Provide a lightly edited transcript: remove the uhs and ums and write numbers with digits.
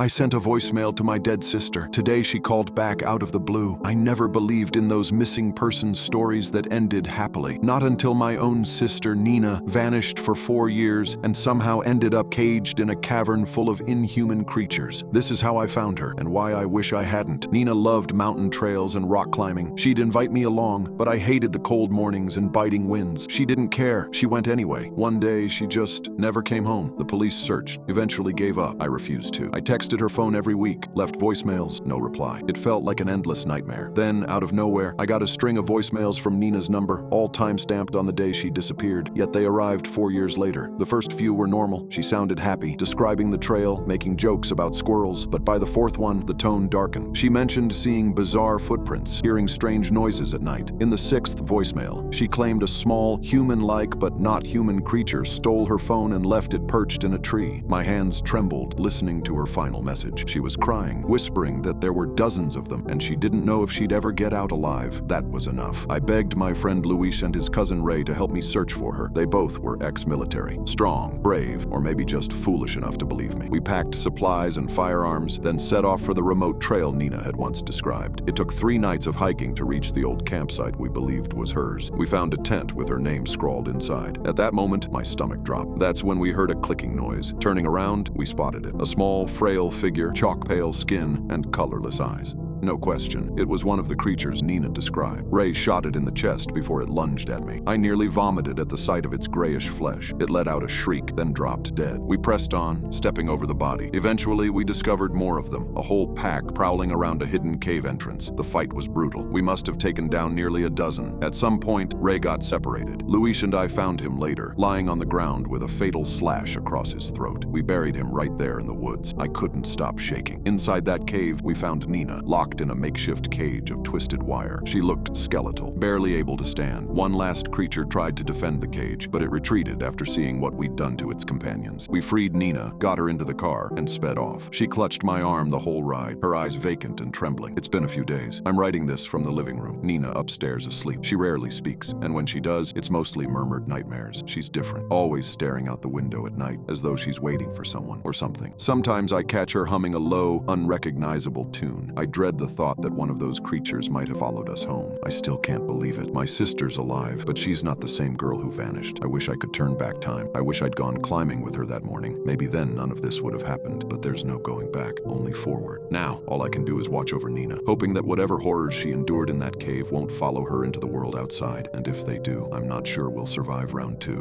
I sent a voicemail to my dead sister. Today she called back out of the blue. I never believed in those missing persons stories that ended happily. Not until my own sister, Nina, vanished for 4 years and somehow ended up caged in a cavern full of inhuman creatures. This is how I found her and why I wish I hadn't. Nina loved mountain trails and rock climbing. She'd invite me along, but I hated the cold mornings and biting winds. She didn't care. She went anyway. One day, she just never came home. The police searched, eventually gave up. I refused to. I texted her phone every week, left voicemails, no reply. It felt like an endless nightmare. Then, out of nowhere, I got a string of voicemails from Nina's number, all time-stamped on the day she disappeared, yet they arrived 4 years later. The first few were normal. She sounded happy, describing the trail, making jokes about squirrels, but by the fourth one, the tone darkened. She mentioned seeing bizarre footprints, hearing strange noises at night. In the sixth voicemail, she claimed a small, human-like but not human creature stole her phone and left it perched in a tree. My hands trembled, listening to her final message. She was crying, whispering that there were dozens of them, and she didn't know if she'd ever get out alive. That was enough. I begged my friend Luis and his cousin Ray to help me search for her. They both were ex-military. Strong, brave, or maybe just foolish enough to believe me. We packed supplies and firearms, then set off for the remote trail Nina had once described. It took 3 nights of hiking to reach the old campsite we believed was hers. We found a tent with her name scrawled inside. At that moment, my stomach dropped. That's when we heard a clicking noise. Turning around, we spotted it. A small, frail figure, chalk-pale skin, and colorless eyes. No question, it was one of the creatures Nina described. Ray shot it in the chest before it lunged at me. I nearly vomited at the sight of its grayish flesh. It let out a shriek, then dropped dead. We pressed on, stepping over the body. Eventually, we discovered more of them, a whole pack prowling around a hidden cave entrance. The fight was brutal. We must have taken down nearly a dozen. At some point, Ray got separated. Luis and I found him later, lying on the ground with a fatal slash across his throat. We buried him right there in the woods. I couldn't stop shaking. Inside that cave, we found Nina, locked in a makeshift cage of twisted wire. She looked skeletal, barely able to stand. One last creature tried to defend the cage, but it retreated after seeing what we'd done to its companions. We freed Nina, got her into the car, and sped off. She clutched my arm the whole ride, her eyes vacant and trembling. It's been a few days. I'm writing this from the living room. Nina upstairs asleep. She rarely speaks, and when she does, it's mostly murmured nightmares. She's different, always staring out the window at night, as though she's waiting for someone or something. Sometimes I catch her humming a low, unrecognizable tune. I dread the thought that one of those creatures might have followed us home. I still can't believe it. My sister's alive, but she's not the same girl who vanished. I wish I could turn back time. I wish I'd gone climbing with her that morning. Maybe then none of this would have happened, but there's no going back, only forward. Now, all I can do is watch over Nina, hoping that whatever horrors she endured in that cave won't follow her into the world outside. And if they do, I'm not sure we'll survive round 2.